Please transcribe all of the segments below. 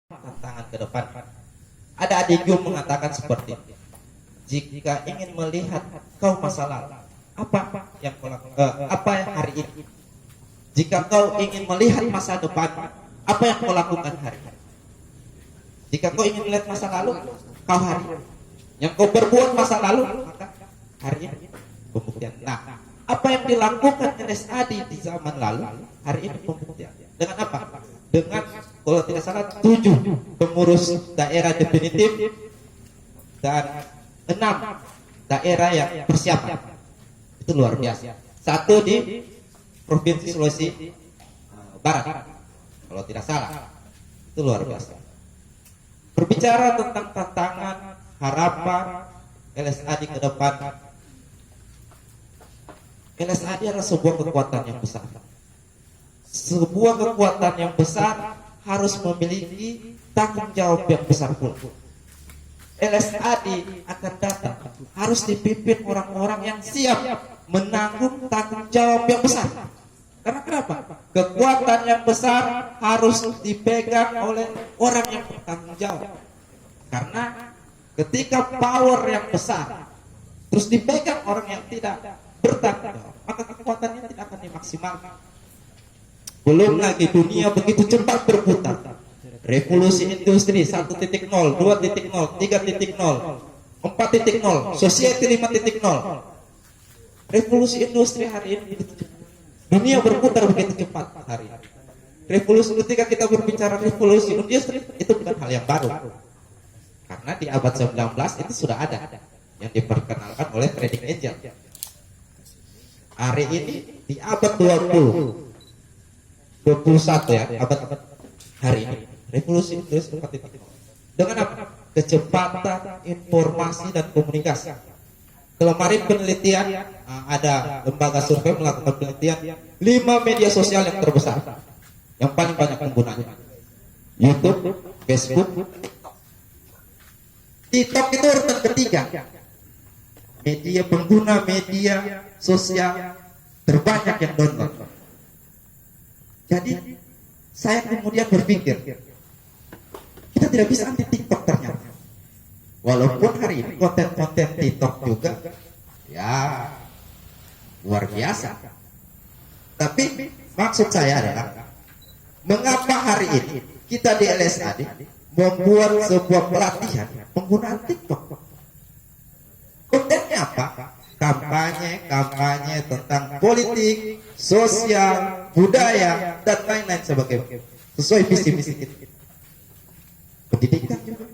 tantangan ke depan. Ada adikku mengatakan seperti ini, jika ingin melihat kau masa lalu, apa yang kau lakukan, apa yang hari ini? Jika kau ingin melihat masa depan, apa yang kau lakukan hari ini? Jika kau ingin melihat masa lalu, kau hari ini. Yang kau berbuat masa lalu, maka hari ini pembuktian. Nah, apa yang dilakukan LSAD di zaman lalu, hari ini pembuktian. Dengan apa? Dengan kalau tidak salah 7 pengurus daerah definitif dan 6 daerah yang persiapan. Itu luar biasa. Satu di Provinsi Sulawesi Barat, kalau tidak salah. Itu luar biasa. Berbicara tentang tantangan, harapan LSAD ke depan, LSAD adalah sebuah kekuatan yang besar. Sebuah kekuatan yang besar harus memiliki tanggung jawab yang besar pula. LSAD akan datang harus dipimpin orang-orang yang siap menanggung tanggung jawab yang besar. Karena kenapa? Kekuatan yang besar harus dipegang oleh orang yang bertanggung jawab. Karena ketika power yang besar terus dipegang orang yang tidak bertanggung jawab, maka kekuatannya tidak akan dimaksimalkan. Belum lagi dunia begitu cepat berputar. Revolusi industri 1.0, 2.0, 3.0, 4.0, society 5.0. Revolusi industri hari ini begitu cepat. Dunia berputar begitu cepat hari ini. Revolusi, ketika kita berbicara revolusi industri, itu bukan hal yang baru. Karena di abad 19 itu sudah ada yang diperkenalkan oleh Fredrik Engel. Hari ini di abad 21 ya, abad hari ini revolusi industri 4.0. Dengan apa? Kecepatan informasi dan komunikasi. Kemarin penelitian, ada lembaga survei melakukan penelitian 5 media sosial yang terbesar, yang paling banyak penggunanya: YouTube, Facebook, TikTok itu urutan ketiga. Media pengguna media sosial terbanyak yang download. Jadi saya kemudian berpikir, kita tidak bisa anti TikTok ternyata. Walaupun hari ini konten-konten TikTok juga ya luar biasa. Tapi maksud saya adalah, mengapa hari ini kita di LSAD membuat sebuah pelatihan penggunaan TikTok? Kontennya apa? Kampanye tentang politik, sosial, budaya, dan lain-lain sebagainya, sesuai visi misi kita. Pendidikan juga.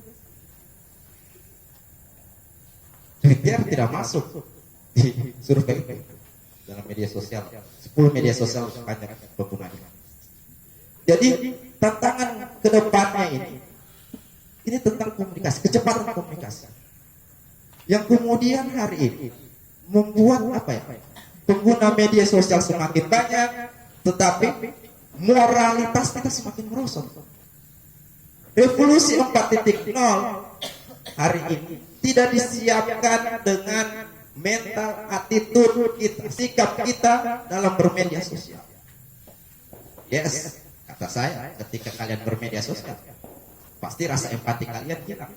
Twitter tidak masuk di survei dalam media sosial. 10 media sosial banyak penggunanya. Jadi tantangan kedepannya ini tentang komunikasi, kecepatan komunikasi, yang kemudian hari ini membuat pengguna media sosial semakin banyak, tetapi moralitas kita semakin merosot. Revolusi 4.0 hari ini tidak disiapkan dengan mental, attitude kita, sikap kita dalam bermedia sosial. Yes, kata saya, ketika kalian bermedia sosial, pasti rasa empati kalian hilang.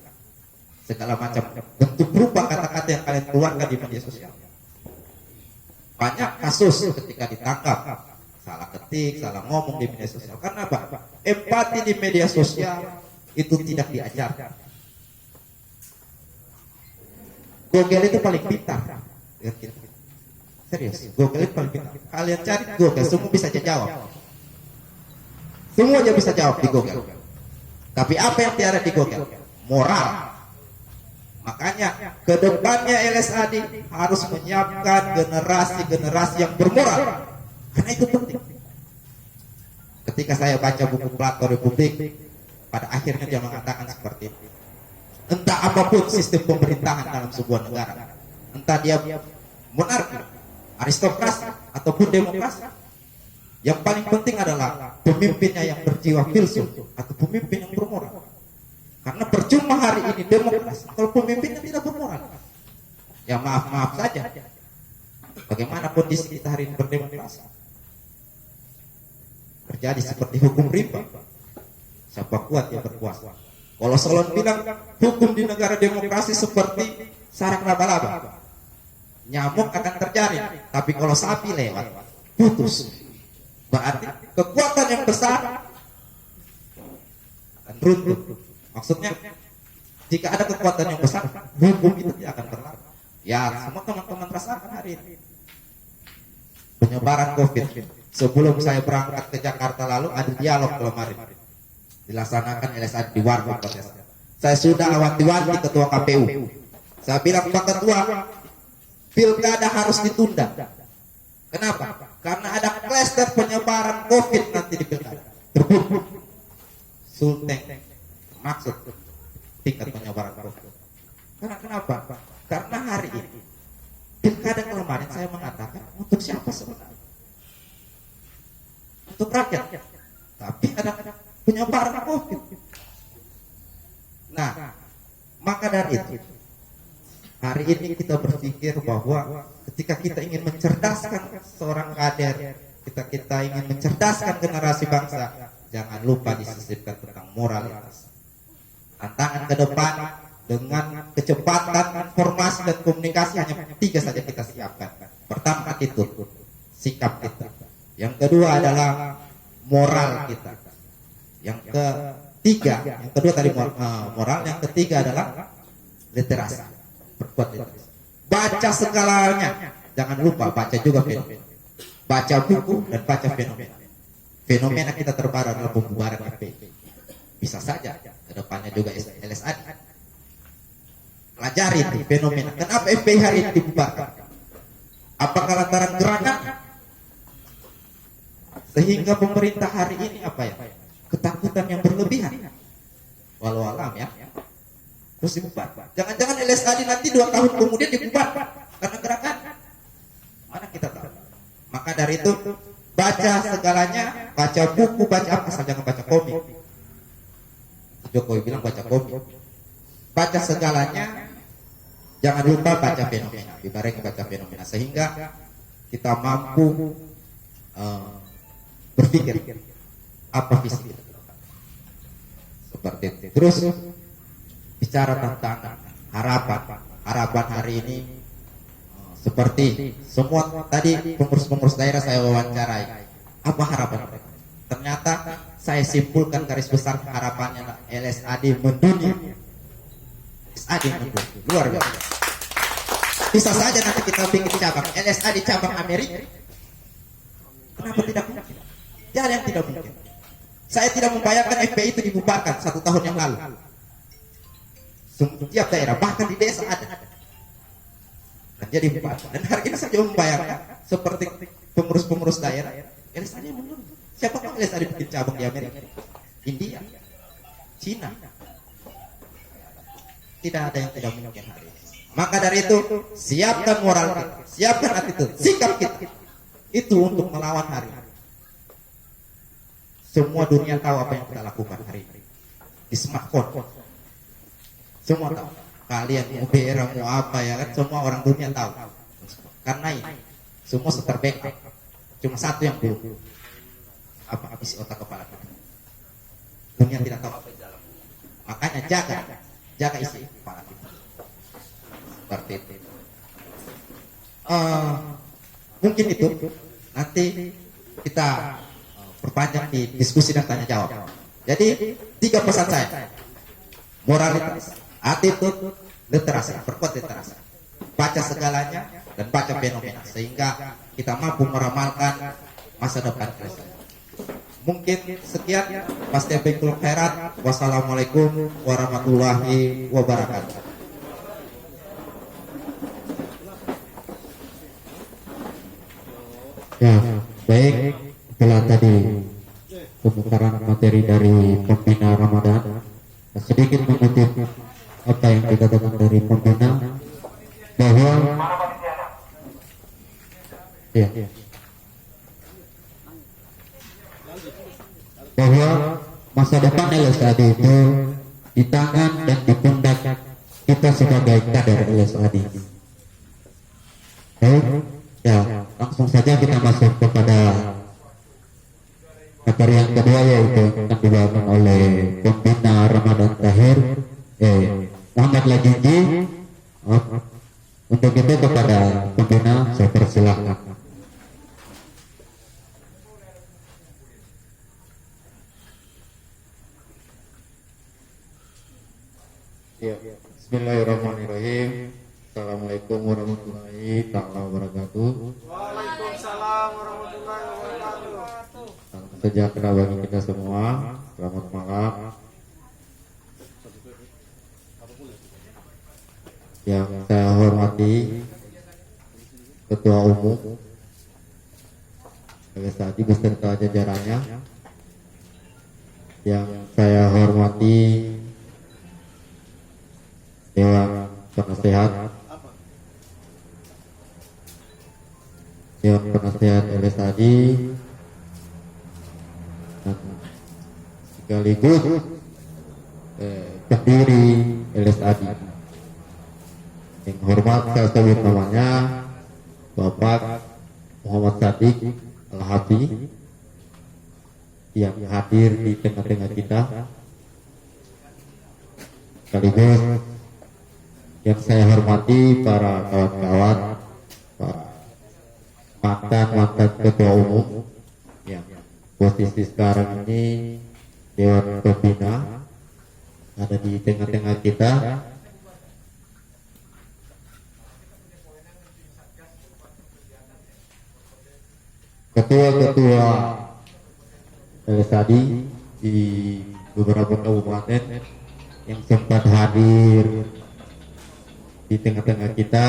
Segala macam bentuk berupa kata-kata yang kalian keluarkan di media sosial. Banyak kasus ketika ditangkap salah ketik, salah ngomong di media sosial. Karena apa? Empati di media sosial itu tidak diajarkan. Google itu paling pintar. Serius, Google itu paling pintar. Kalian cari Google, semua bisa jawab. Semuanya bisa jawab di Google. Tapi apa yang tiada di Google? Moral. Makanya kedepannya LSAD harus menyiapkan generasi-generasi yang bermoral. Karena itu penting. Ketika saya baca buku Plato Republik, pada akhirnya dia mengatakan seperti ini. Entah apapun sistem pemerintahan dalam sebuah negara, entah dia monarki, aristokrasi, ataupun demokrasi, yang paling penting adalah pemimpinnya yang berjiwa filsuf atau pemimpin yang bermoral. Karena percuma hari ini demokrasi kalau pemimpinnya tidak bermoral. Ya maaf saja, bagaimana kondisi kita hari ini berdemokrasi, terjadi seperti hukum rimba. Siapa kuat dia berkuasa. Kalau Solon bilang hukum di negara demokrasi seperti sarang laba-laba, nyamuk akan terjaring, tapi kalau sapi lewat putus. Berarti kekuatan yang besar akan runtuh. Maksudnya jika ada kekuatan yang besar, hukum itu tidak akan berlaku. Ya, semua teman-teman rasakan hari ini penyebaran COVID. Sebelum saya berangkat ke Jakarta lalu ada dialog kemarin dilaksanakan LSA di Warga Protes. Saya sudah wanti-wanti ketua KPU. Saya bilang, Pak Ketua, pilkada harus ditunda. Kenapa? Karena ada klaster penyebaran COVID nanti di pilkada. Terbukti. Sulteng maksud tingkat penyebaran COVID. Karena kenapa? Karena hari ini pilkada kemarin saya mengatakan untuk siapa sebenarnya? Untuk rakyat. Tapi ada penyebaran COVID. Nah, maka dari itu hari ini kita berpikir bahwa ketika kita ingin mencerdaskan seorang kader, kita ingin mencerdaskan generasi bangsa, jangan lupa disisipkan tentang moralitas. Tantangan ke depan dengan kecepatan informasi dan komunikasi hanya 3 saja kita siapkan. Pertama itu sikap kita. Yang kedua adalah moral kita. Yang kedua tadi moral, yang ketiga adalah literasi. Perkuat literasi. Baca segalanya. Jangan lupa baca juga fenomena. Baca buku dan baca fenomena. Fenomena kita terbaru adalah pembubaran FPI. Bisa saja kedepannya juga LSAD. Pelajari itu fenomena. Kenapa FPI hari ini dibubarkan? Apakah lantaran gerakan? Sehingga pemerintah hari ini ketakutan yang berlebihan. Walau alam ya. Terus dibubarkan. Jangan-jangan LSAD nanti 2 tahun kemudian dibubarkan karena gerakan. Mana kita tahu. Maka dari itu baca segalanya, baca buku, baca apa, asal jangan baca komik. Jokowi bilang baca komik. Baca segalanya, jangan lupa baca fenomena. Dibarengi baca fenomena sehingga kita mampu berpikir apa visi kita. Seperti itu. Terus bicara tentang harapan hari ini, seperti semua tadi pengurus-pengurus daerah saya wawancarai, apa harapan mereka? Ternyata saya simpulkan garis besar harapannya LSAD mendunia. LSAD mendunia, luar biasa. Bisa saja nanti kita bikin cabang LSAD cabang Amerika. Kenapa tidak mungkin? Jangan yang tidak mungkin. Saya tidak membayangkan FPI itu dibubarkan 1 tahun yang lalu. Setiap daerah, bahkan di desa ada. Dan jadi bubarkan. Dan hari ini saya membayangkan seperti pengurus-pengurus daerah, LSAD menurut. Siapa tahu LSAD bikin cabang di Amerika, India, Cina. Tidak ada yang tidak mungkin hari ini. Maka dari itu, siapkan moral kita, siapkan attitude, sikap kita. Itu untuk melawan hari ini. Semua dunia tahu apa yang kita lakukan hari ini. Di smartphone. Semua tahu. Kalian mau berak, mau apa ya kan, semua orang dunia tahu. Karena ini semua terbackup. Cuma satu yang belum. Apa isi otak kepala kita. Dunia tidak tahu apa di dalam. Makanya jaga isi kepala kita. Seperti itu. Mungkin itu nanti kita perpanjang di diskusi dan tanya jawab. Jadi 3 pesan saya: moralitas, attitude, literasi, perkuat literasi, baca segalanya dan baca fenomena sehingga kita mampu meramalkan masa depan kita. Mungkin sekian, pasti Baikul Khairat. Wassalamualaikum warahmatullahi wabarakatuh. Ya, baik. Setelah tadi pemutaran materi dari pembina Ramadan, sedikit mengutip apa yang dikatakan dari pembina bahwa bahwa masa depan LSAD itu di tangan dan di pundak kita sebagai kader LSAD. Baik, ya langsung saja kita masuk kepada Materi yang kedua yaitu akan dibawakan oleh pembina Ramadan Tahir Muhammad Lajiji. Untuk itu kepada pembina saya persilahkan. Ya, bismillahirrahmanirrahim. Assalamualaikum warahmatullahi wabarakatuh. Waalaikumsalam warahmatullahi wabarakatuh. Salam sejahtera bagi kita semua. Selamat malam. Yang saya hormati Ketua Umum LSADI beserta jajarannya. Yang saya hormati Dewan Penasehat LSADI dan sekaligus pendiri LSADI. Yang hormat saya sebut namanya Bapak Muhammad Sadiq Al-Hafi yang hadir di tengah-tengah kita. Sekaligus yang saya hormati para kawan-kawan, mantan ketua umum yang posisi sekarang ini Dewan Pembina ada di tengah-tengah kita. Ketua-ketua LSADI di beberapa kabupaten yang sempat hadir di tengah-tengah kita.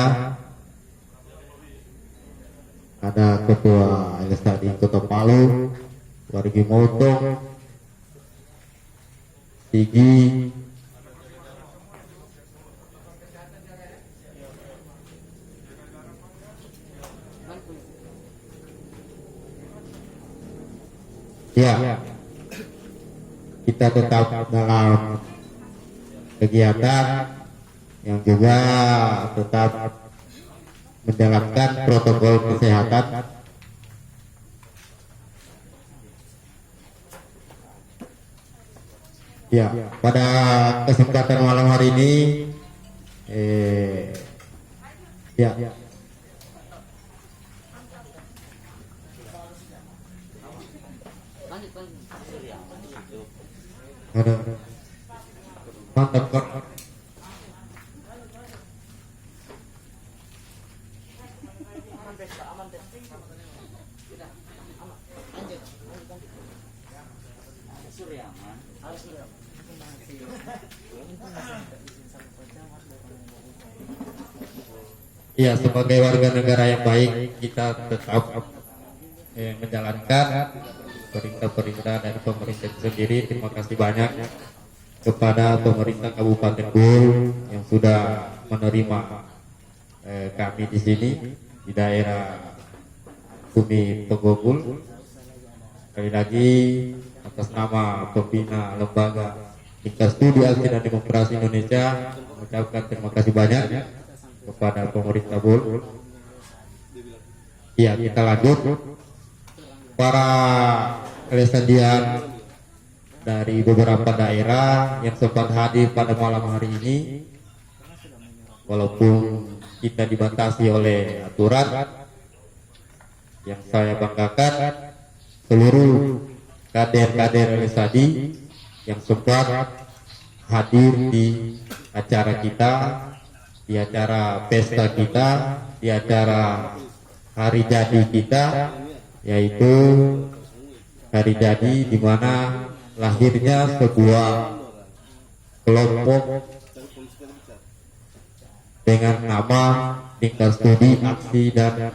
Ada Ketua LSADI Kota Palu, Wargi Motong, Sigi, ya, kita tetap dalam kegiatan yang juga tetap menjalankan protokol kesehatan. Ya, pada kesempatan malam hari ini, ya, ada mantap kok. Ya, sebagai warga negara yang baik, kita tetap menjalankan perintah-perintah dari pemerintah itu sendiri. Terima kasih banyak kepada pemerintah Kabupaten Gul yang sudah menerima kami di sini di daerah Bumi Pegogul. Sekali lagi atas nama pembina lembaga Tingkat Studi Aksi dan Demokrasi Indonesia mengucapkan terima kasih banyak kepada pemerintah Gul. Ya, kita lanjut. Para LSADian dari beberapa daerah yang sempat hadir pada malam hari ini, walaupun kita dibatasi oleh aturan, yang saya banggakan seluruh kader-kader LSADI yang sempat hadir di acara kita, di acara pesta kita, di acara hari jadi kita, yaitu hari jadi di mana lahirnya sebuah kelompok dengan nama Tingkat Studi Aksi dan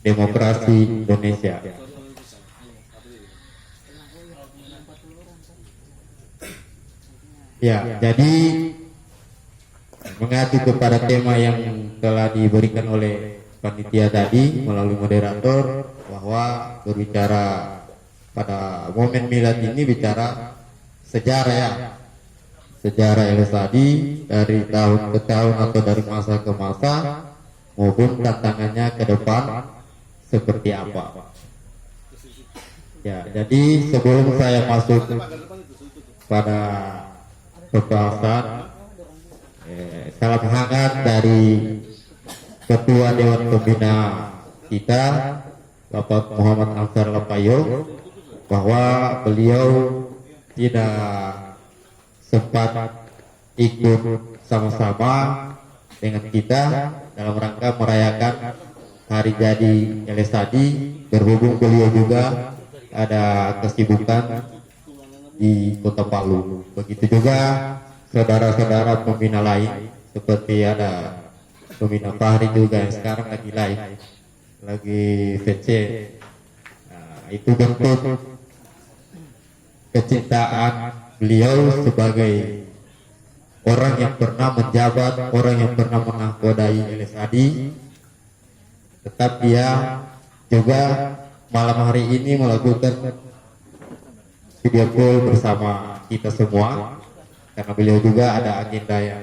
Demokrasi Indonesia. Ya, jadi mengacu kepada tema yang telah diberikan oleh panitia tadi melalui moderator, bahwa berbicara pada momen milad ini bicara sejarah, ya, sejarah LSADI dari tahun ke tahun atau dari masa ke masa, maupun tantangannya ke depan seperti apa. Ya, jadi sebelum saya masuk pada pembahasan, salam hangat dari Ketua Dewan Pembina kita, Bapak Muhammad Ansar Lapayo, bahwa beliau tidak sempat ikut sama-sama dengan kita dalam rangka merayakan hari jadi LSADI, berhubung beliau juga ada kesibukan di Kota Palu. Begitu juga saudara-saudara pembina lain, seperti ada pembina Fahri juga yang sekarang lagi VC. Nah, itu bentuk kecintaan beliau sebagai orang yang pernah menjabat, orang yang pernah menahkodai LSADI. Tetap dia juga malam hari ini melakukan video call bersama kita semua, karena beliau juga ada agenda yang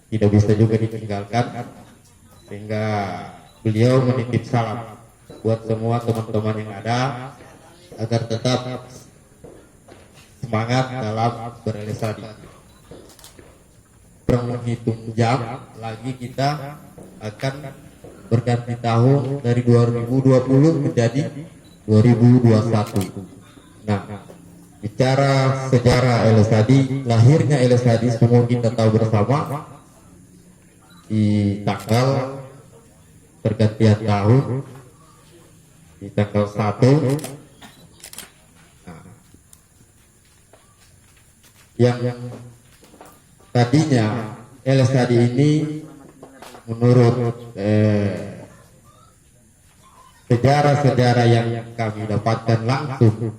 tidak bisa juga ditinggalkan, sehingga beliau menitip salam buat semua teman-teman yang ada agar tetap semangat dalam berLSADI. Menghitung jam lagi kita akan berganti tahun dari 2020 menjadi 2021. Nah, bicara sejarah LSADI, lahirnya LSADI semua kita tahu bersama di tanggal pergantian tahun, di tanggal 1. Nah, yang tadinya LSADI ini menurut sejarah-sejarah yang kami dapatkan langsung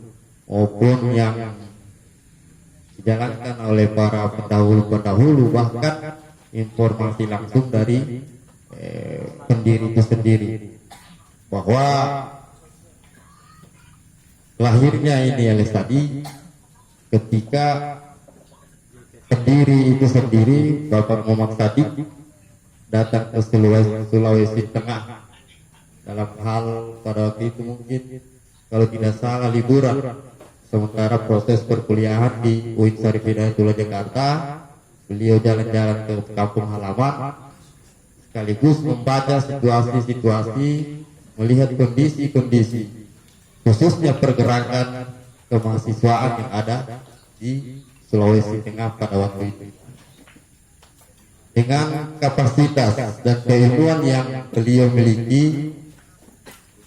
maupun yang dijalankan oleh para pendahulu-pendahulu, bahkan informasi langsung dari pendiri itu sendiri, bahwa lahirnya ini LSADI ketika pendiri itu sendiri, Bapak Muhammad Sadiq, datang ke Sulawesi Tengah dalam hal pada waktu itu mungkin kalau tidak salah liburan, sementara proses perkuliahan di UIN Syarif Hidayatullah Jakarta, beliau jalan-jalan ke kampung halaman sekaligus membaca situasi-situasi, melihat kondisi-kondisi khususnya pergerakan kemahasiswaan yang ada di Sulawesi Tengah pada waktu itu. Dengan kapasitas dan keilmuan yang beliau miliki,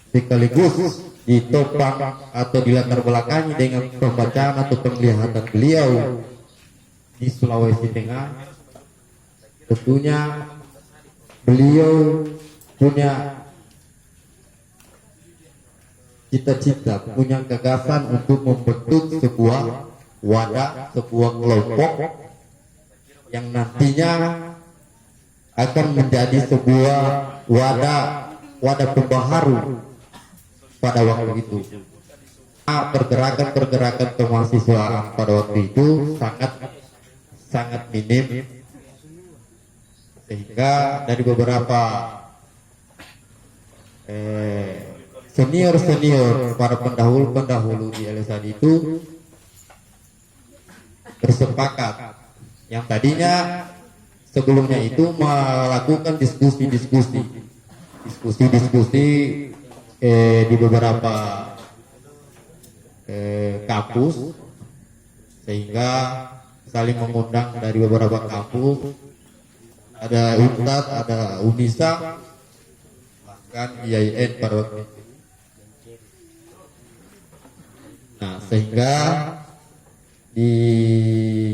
sekaligus ditopang atau dilatar belakangi dengan pembacaan atau penglihatan beliau di Sulawesi Tengah, tentunya beliau punya cita-cita, punya gagasan untuk membentuk sebuah wadah, sebuah kelompok yang nantinya akan menjadi sebuah wadah pembaharu pada waktu itu. Pergerakan kemahasiswaan pada waktu itu sangat minim, sehingga dari beberapa senior para pendahulu di LSADI itu bersepakat yang tadinya sebelumnya itu melakukan diskusi di beberapa kampus, sehingga saling mengundang dari beberapa kampus, ada UNTAD, ada UNISA, bahkan IAIN pada waktu itu. Nah, sehingga di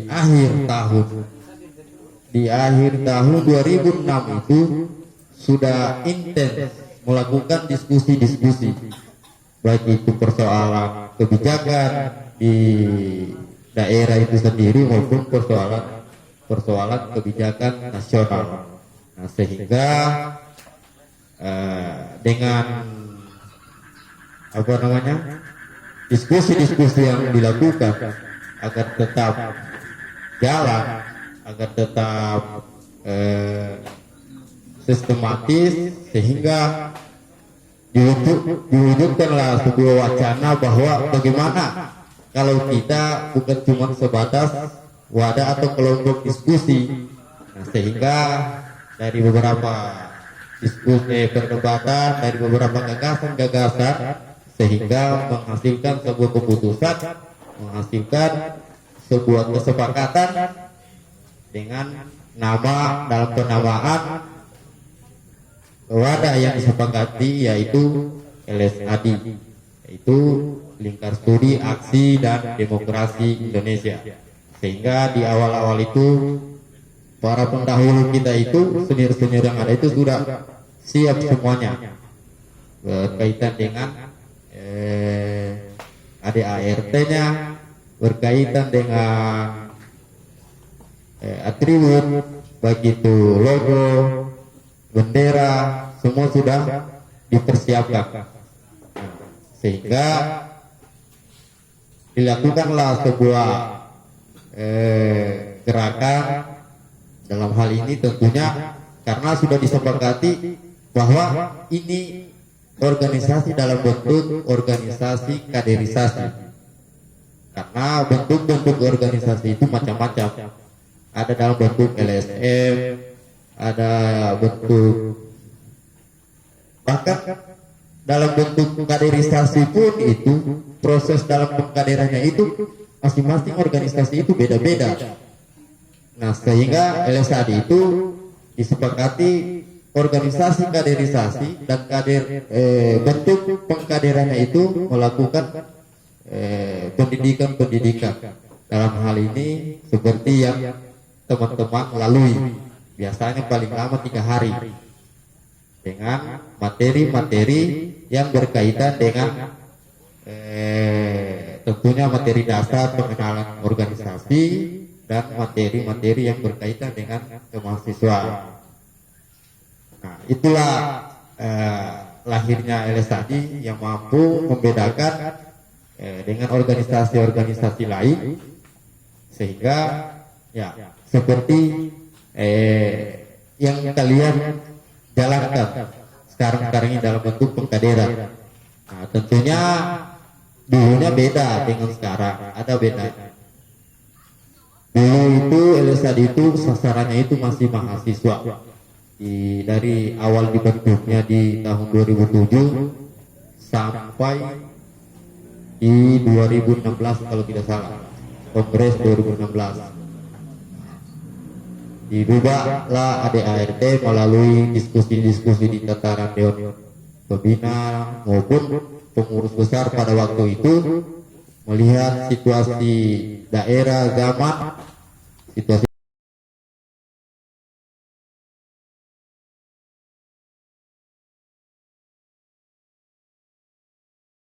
akhir tahun 2006 itu sudah intens melakukan diskusi baik itu persoalan kebijakan di daerah itu sendiri maupun persoalan kebijakan nasional. Nah, sehingga dengan diskusi yang dilakukan agar tetap jalan, agar tetap sistematis, sehingga diwujudkanlah sebuah wacana bahwa bagaimana kalau kita bukan cuma sebatas wadah atau kelompok diskusi. Nah, sehingga dari beberapa diskusi perdebatan, dari beberapa gagasan-gagasan, sehingga menghasilkan sebuah keputusan, menghasilkan sebuah kesepakatan dengan nama dalam penamaan wadah yang disepakati, yaitu LSAD, yaitu Lingkar Studi Aksi dan Demokrasi Indonesia. Sehingga di awal-awal itu para pendahulu kita itu, senior-senior yang ada itu sudah siap semuanya berkaitan dengan ADART-nya, berkaitan dengan atribut, baik itu logo, bendera, semua sudah dipersiapkan. Sehingga dilakukanlah sebuah gerakan dalam hal ini, tentunya karena sudah disepakati bahwa ini organisasi dalam bentuk organisasi kaderisasi. Karena bentuk-bentuk organisasi itu macam-macam. Ada dalam bentuk LSM, ada bentuk, bahkan dalam bentuk kaderisasi pun itu proses dalam pengkaderannya itu masing-masing organisasi itu beda-beda. Nah, sehingga LSAD itu disepakati organisasi kaderisasi dan bentuk pengkaderannya itu melakukan pendidikan dalam hal ini seperti yang teman-teman lalui, biasanya paling lama 3 hari, dengan materi-materi yang berkaitan dengan tentunya materi dasar pengenalan organisasi dan materi-materi yang berkaitan dengan kemahasiswaan. Nah, itulah lahirnya LSAD yang mampu membedakan dengan organisasi-organisasi lain, sehingga ya seperti yang kalian jalankan sekarang ini dalam bentuk pengkaderan. Nah, tentunya dulunya beda dengan sekarang, ada beda. Dulu itu LSAD itu sasarannya itu masih mahasiswa. Dari awal dibentuknya di tahun 2007 sampai di 2016 kalau tidak salah, Kongres 2016. Dirubahlah ADART melalui diskusi-diskusi di tataran Dewan Pembina maupun pengurus besar pada waktu itu, melihat situasi daerah, zaman, situasi